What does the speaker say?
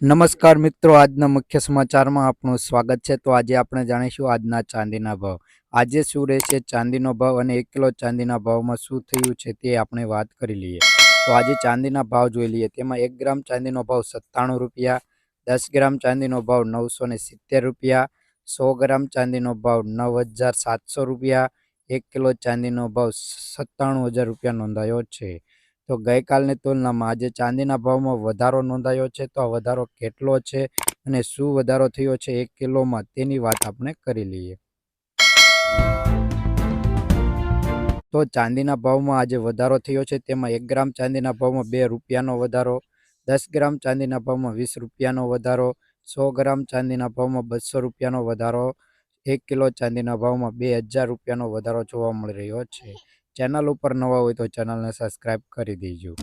નમસ્કાર મિત્રો, આજના મુખ્ય સમાચારમાં આપનું સ્વાગત છે। તો આજે આપણે જાણીશું આજના ચાંદીના ભાવ। આજે શું રહેશે ચાંદીનો ભાવ અને 1 કિલો ચાંદીના ભાવમાં શું થયું છે તે આપણે વાત કરી લઈએ। તો આજે ચાંદીના ભાવ જોઈ લઈએ। તેમાં 1 ગ્રામ ચાંદીનો ભાવ 97 રૂપિયા, 10 ગ્રામ ચાંદીનો ભાવ 970 રૂપિયા, 100 ગ્રામ ચાંદીનો ભાવ 9700 રૂપિયા, 1 કિલો ચાંદીનો ભાવ 97,000 રૂપિયા નોંધાયો છે। તો ગઈકાલની તુલનામાં આજે ચાંદીના ભાવમાં વધારો નોંધાયો છે। તો આ વધારો કેટલો છે અને શું વધારો થયો છે 1 કિલોમાં તેની વાત આપણે કરી લઈએ। તો ચાંદીના ભાવમાં આજે વધારો થયો છે। તેમાં 1 ગ્રામ ચાંદીના ભાવમાં 2 રૂપિયાનો વધારો, 10 ગ્રામ ચાંદીના ભાવમાં 20 રૂપિયાનો વધારો, 100 ગ્રામ ચાંદીના ભાવમાં 200 રૂપિયાનો વધારો, 1 કિલો ચાંદીના ભાવમાં 2000 રૂપિયાનો વધારો જોવા મળી રહ્યો છે। ચેનલ ઉપર નવા હોય તો ચેનલને સબસ્ક્રાઈબ કરી દેજો।